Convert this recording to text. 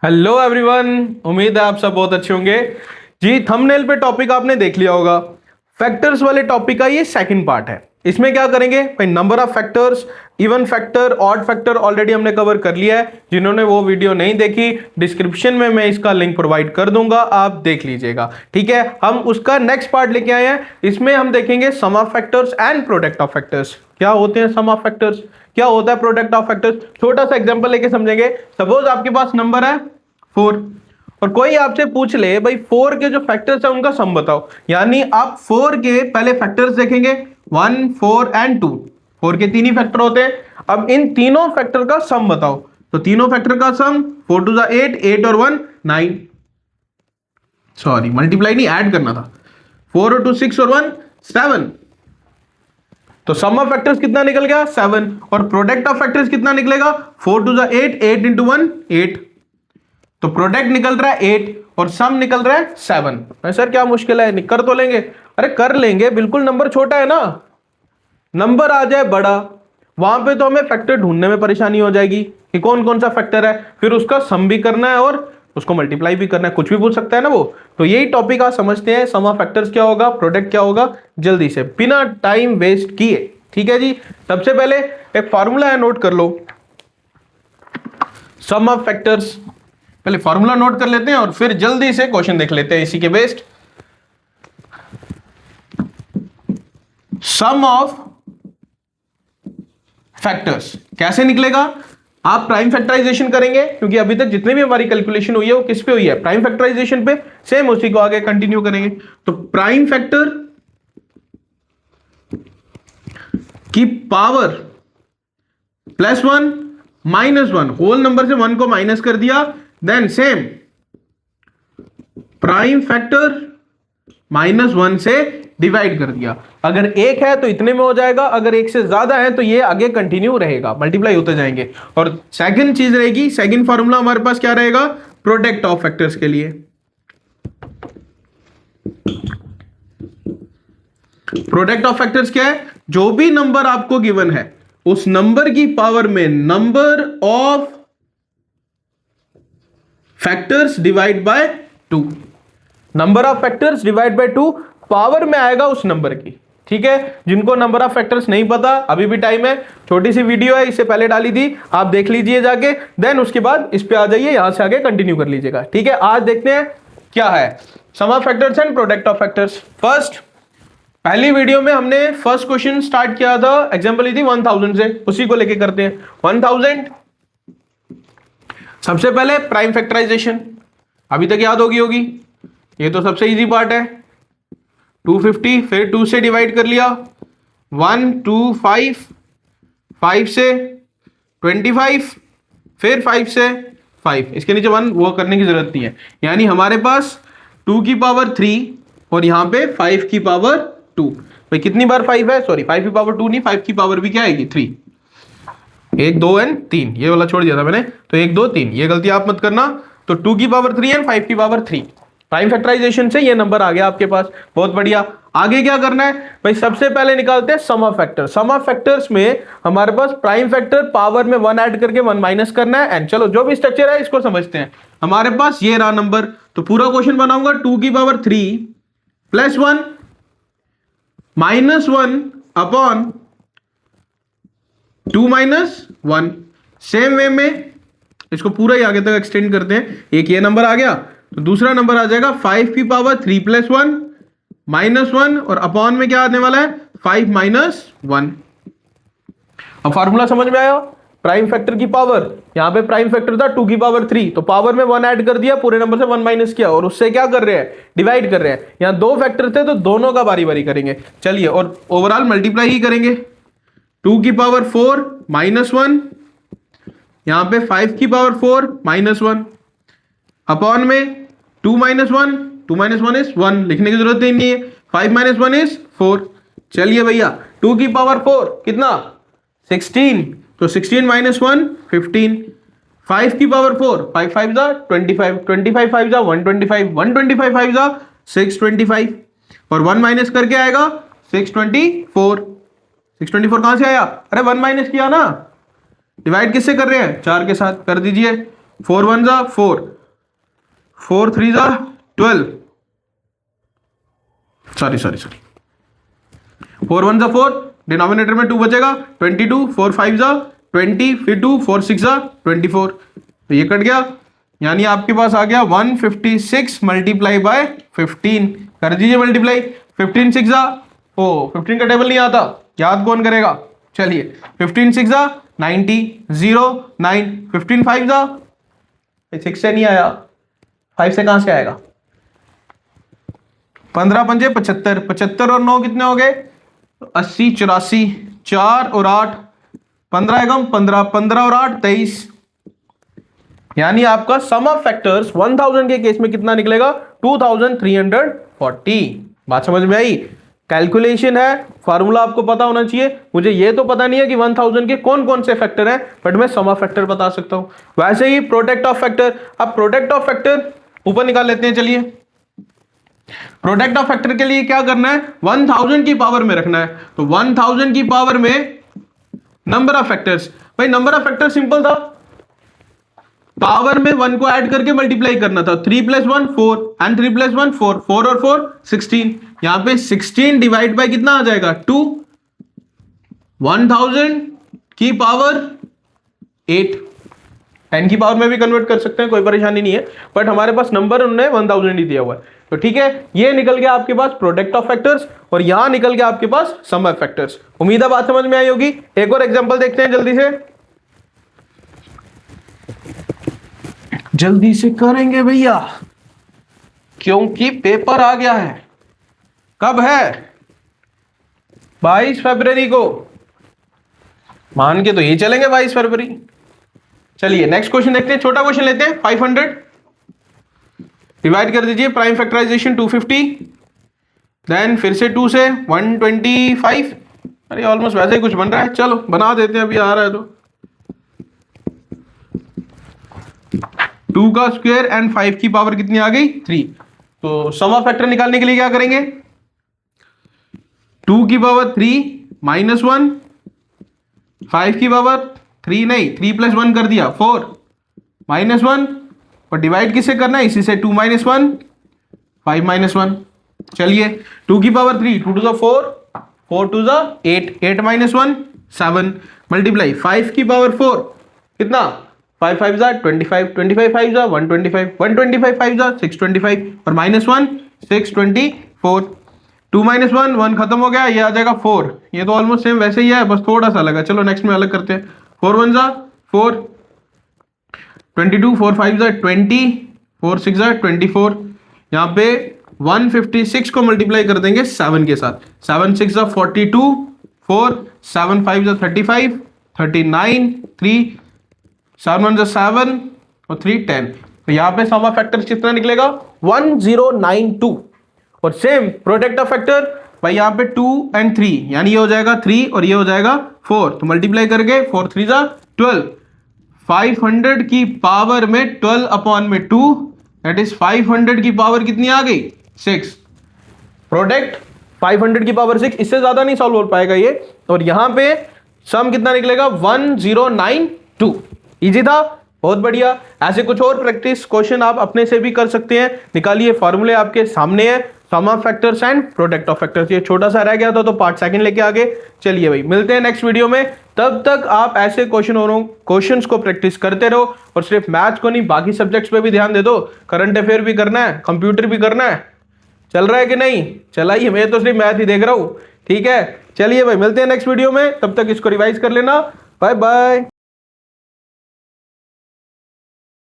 Hello everyone, उम्मीद है आप सब बहुत अच्छे होंगे। जी, थंबनेल पे टॉपिक आपने देख लिया होगा। फैक्टर्स वाले टॉपिक का ये सेकंड पार्ट है। इसमें क्या करेंगे भाई, number of factors, even factor, odd factor already हमने कवर कर लिया है। जिन्होंने वो वीडियो नहीं देखी, डिस्क्रिप्शन में मैं इसका लिंक प्रोवाइड कर दूंगा, आप देख लीजिएगा। ठीक है, हम उसका नेक्स्ट पार्ट लेके आए हैं। इसमें हम देखेंगे sum of factors and product of factors. क्या होते हैं सम ऑफ फैक्टर्स, क्या होता है प्रोडक्ट ऑफ फैक्टर्स। छोटा सा एग्जांपल लेके समझेंगे। सपोज आपके पास नंबर है 4 और कोई आपसे पूछ ले भाई 4 के जो फैक्टर्स है उनका सम बताओ, यानी आप 4 के पहले फैक्टर्स देखेंगे 1, 4 एंड 2। 4 के तीन ही फैक्टर होते हैं। अब इन तीनों फैक्टर का सम बताओ, तो तीनों फैक्टर का सम 4 2 8, 8 और 1 9। सॉरी, मल्टीप्लाई नहीं, ऐड करना था। 4 और 2 6 और 1 7। तो सम ऑफ फैक्टर्स कितना निकल गया 7, और प्रोडक्ट ऑफ फैक्टर्स कितना निकलेगा 4 2 8, 8 इंटू 1 8। तो प्रोडक्ट निकल रहा है 8 और सम निकल रहा है 7। सर क्या मुश्किल है, कर तो लेंगे। अरे कर लेंगे, बिल्कुल नंबर छोटा है ना। नंबर आ जाए बड़ा, वहां पे तो हमें फैक्टर ढूंढने में परेशानी हो जाएगी कि कौन कौन सा फैक्टर है, फिर उसका सम भी करना है और उसको मल्टीप्लाई भी करना है, कुछ भी पूछ सकता है ना वो। तो यही टॉपिक आज समझते हैं, सम ऑफ फैक्टर्स क्या होगा, प्रोडक्ट क्या होगा, जल्दी से बिना टाइम वेस्ट किए। ठीक है जी, सबसे पहले एक फॉर्मूला है, नोट कर लो। सम ऑफ फैक्टर्स, पहले फॉर्मूला नोट कर लेते हैं और फिर जल्दी से क्वेश्चन देख लेते हैं इसी के बेस्ड। सम ऑफ फैक्टर्स कैसे निकलेगा, आप प्राइम फैक्टराइजेशन करेंगे, क्योंकि अभी तक जितने भी हमारी कैलकुलेशन हुई है वो किस पे हुई है, प्राइम फैक्टराइजेशन पे। सेम उसी को आगे कंटिन्यू करेंगे। तो प्राइम फैक्टर की पावर +1 -1, होल नंबर से 1 को माइनस कर दिया, देन सेम प्राइम फैक्टर -1 से डिवाइड कर दिया। अगर एक है तो इतने में हो जाएगा, अगर एक से ज्यादा है तो ये आगे कंटिन्यू रहेगा, मल्टीप्लाई होते जाएंगे। और सेकंड चीज रहेगी, सेकंड फॉर्मूला हमारे पास क्या रहेगा, प्रोडक्ट ऑफ फैक्टर्स के लिए। प्रोडक्ट ऑफ फैक्टर्स क्या है, जो भी नंबर आपको गिवन है उस नंबर की पावर में number of factors divide by 2। Number of factors divide by 2 power में आएगा उस नंबर की। ठीक है, जिनको नंबर ऑफ फैक्टर्स नहीं पता अभी भी टाइम है, छोटी सी वीडियो है, इससे पहले डाली थी, आप देख लीजिए जाके, देन उसके बाद इस पे आ जाइए, यहां से आगे कंटिन्यू कर लीजिएगा। ठीक है, आज देखते हैं क्या है sum of factors and product of factors. First, पहली वीडियो में हमने फर्स्ट क्वेश्चन स्टार्ट किया था, एग्जांपल ली थी 1000 से, उसी को लेके करते हैं। 1000, सबसे पहले प्राइम फैक्टराइजेशन, अभी तक याद होगी, ये तो सबसे इजी पार्ट है। 250, फिर 2 से डिवाइड कर लिया, 1 2 5, 5 से 25, फिर 5 से 5, इसके नीचे 1 वो करने की जरूरत नहीं है। यानी हमारे पास 2 की पावर 3 और यहां पे 5 की पावर 2। भाई कितनी बार 5 है, सॉरी 5 की पावर 2 नहीं, 5 की पावर भी क्या आएगी 3। 1 2 एंड 3, ये वाला छोड़ दिया था मैंने, तो 1 2 3, ये गलती आप मत करना। तो 2 की पावर 3 एंड 5 की पावर 3, प्राइम फैक्टराइजेशन से ये नंबर आ गया आपके पास, बहुत बढ़िया। आगे क्या करना है भाई, सबसे पहले निकालते हैं sum of factor. Sum of factors में हमारे पास प्राइम फैक्टर पावर में 1 ऐड करके 1 माइनस करना है, एंड चलो जो भी स्ट्रक्चर है इसको समझते हैं। हमारे पास ये रहा नंबर, तो पूरा क्वेश्चन बनाऊंगा 2 की पावर 3 +1 -1 अपॉन 2 -1। सेम वे में इसको पूरा ही आगे तक एक्सटेंड करते हैं। एक ये नंबर आ गया, तो दूसरा नंबर आ जाएगा 5 की पावर 3 +1 -1, और अपॉन में क्या आने वाला है 5 -1। अब फॉर्मूला समझ में आया, प्राइम फैक्टर की पावर, यहां पे प्राइम फैक्टर था 2 की पावर 3, तो पावर में 1 ऐड कर दिया, पूरे नंबर से 1 माइनस किया, और उससे क्या कर रहे हैं, डिवाइड कर रहे हैं। यहां 2 फैक्टर थे तो दोनों का बारी बारी करेंगे, चलिए, और ओवरऑल मल्टीप्लाई ही करेंगे। 2 की पावर 4 -1, यहां पे 5 की पावर 4 -1, अपॉन में 2 -1, 2 -1 इज 1, लिखने की जरूरत ही नहीं है, 5 -1 इज 4। चलिए भैया, 2 की पावर 4 कितना 16, तो 16 -1 15, 5 की पावर 4, 5 5 जा 25, 25 5 जा 125, 125 5 जा 625, और 1 माइनस करके आएगा 624। 624 कहां से आया, अरे 1 माइनस किया ना, डिवाइड किससे कर रहे हैं, 4 के साथ कर दीजिए। 4 1 जा 4, 4 3 जा 12, सॉरी 4 1 जा 4, डिनोमिनेटर में 2 बचेगा, 22, 4 5 जा 20, फिर 2, 4 6 जा 24, तो ये कट गया, यानी आपके पास आ गया 156 मल्टीप्लाई बाय 15, कर दीजिए मल्टीप्लाई, 15 6 जा, ओ 15 का टेबल नहीं आता, याद कौन करेगा, चलिए 15 6 जा 90, 0 9, 15 5 जा, 6 से नहीं आया, 5 से कहां से आएगा, 15 पंजे 75, 75 और 9 कितने हो गए, 80 84, 4 और 8 15 एकम 15, 15 और 8 23, यानी आपका सम ऑफ फैक्टर्स 1000 के केस में कितना निकलेगा, 2340। बात समझ में आई, कैलकुलेशन है, फार्मूला आपको पता होना चाहिए, मुझे ये तो पता नहीं है कि 1000 के कौन कौन से फैक्टर हैं, बट मैं सम ऑफ फैक्टर बता सकता हूं। वैसे ही प्रोडक्ट ऑफ फैक्टर, अब प्रोडक्ट ऑफ फैक्टर ऊपर निकाल लेते हैं, चलिए प्रोडक्ट ऑफ फैक्टर के लिए क्या करना है, 1000 की पावर में रखना है, तो 1000 की पावर में नंबर ऑफ फैक्टर्स, भाई नंबर ऑफ फैक्टर सिंपल था, पावर में 1 को ऐड करके मल्टीप्लाई करना था, 3 + 1 4 एंड 3 + 1 4, 4 और 4 16, यहां पे 16 डिवाइड बाय कितना आ जाएगा 2, 1000 की पावर 8, 10 की पावर में भी कन्वर्ट कर सकते हैं, कोई परेशानी नहीं है, बट हमारे पास नंबर उन्होंने 1000 ही दिया हुआ है, तो ठीक है, ये निकल गया आपके पास प्रोडक्ट ऑफ फैक्टर्स, और यहां निकल गया आपके पास सम ऑफ फैक्टर्स। उम्मीद है बात समझ में आई होगी। एक और एग्जांपल देखते हैं, जल्दी से करेंगे भैया, क्योंकि पेपर आ गया है, कब है, 22 फरवरी को, मान के तो ये चलेंगे 22 फरवरी। चलिए नेक्स्ट क्वेश्चन देखते हैं, छोटा क्वेश्चन लेते हैं, 500 डिवाइड कर दीजिए, प्राइम फैक्टराइजेशन 250, देन फिर से 2 से 125, अरे ऑलमोस्ट वैसे ही कुछ बन रहा है, चलो बना देते हैं, अभी आ रहा है तो 2 का स्क्वायर एंड 5 की पावर कितनी आ गई 3, तो सम ऑफ फैक्टर निकालने के लिए क्या करेंगे, 2 की पावर 3 -1, 5 की पावर 3 नहीं 3 + 1 कर दिया 4 -1, और डिवाइड किससे करना है, इसी से 2 - 1 5 - 1, चलिए 2 की पावर 3, 2 2 4, 4 2 8, 8 - 1 7, मल्टीप्लाई 5 की पावर 4 कितना, 5 5 25, 25 5 125, 125 5 625, और -1 624, 2 - 1 1 खत्म हो गया, ये आ जाएगा 4, ये तो ऑलमोस्ट सेम वैसे ही है, बस थोड़ा सा अलग है, चलो नेक्स्ट में अलग करते हैं, 4 1 4, 22, 4 5 20, 4 6 24, यहाँ पे 156 को मल्टीप्लाई कर देंगे 7 के साथ, 7 6 42, 4 7 5 35, 39, 3 7 1 7 और 3 10, तो यहाँ पे सम ऑफ फैक्टर्स कितना निकलेगा 1092, और सेम प्रोडक्ट ऑफ फैक्टर भाई यहाँ पे 2 और 3, यानी ये हो जाएगा 3 और ये हो जाएगा 4, तो मल्टीप्लाई करके 4 3 12, 500 की पावर में 12 अपॉन में 2, दैट इज 500 की पावर कितनी आ गई 6, प्रोडक्ट 500 की पावर 6, इससे ज्यादा नहीं सॉल्व हो पाएगा ये, और यहां पे सम कितना निकलेगा 1092, इजी था, बहुत बढ़िया। ऐसे कुछ और प्रैक्टिस क्वेश्चन आप अपने से भी कर सकते हैं, निकालिए, फॉर्मूले आपके सामने है, sum of factors and product of factors, ये छोटा सा रह गया था तो पार्ट सेकंड लेके आगे। चलिए भाई मिलते हैं नेक्स्ट वीडियो में, तब तक आप ऐसे क्वेश्चंस को प्रैक्टिस करते रहो, और सिर्फ मैथ्स को नहीं बाकी सब्जेक्ट्स पे भी ध्यान दे दो, करंट अफेयर भी करना है, कंप्यूटर भी करना है, चल रहा है कि नहीं, चलाइए, मैं तो सिर्फ मैथ ही देख रहा हूँ, ठीक है। चलिए भाई मिलते हैं नेक्स्ट वीडियो में, तब तक इसको रिवाइज कर लेना, बाय बाय।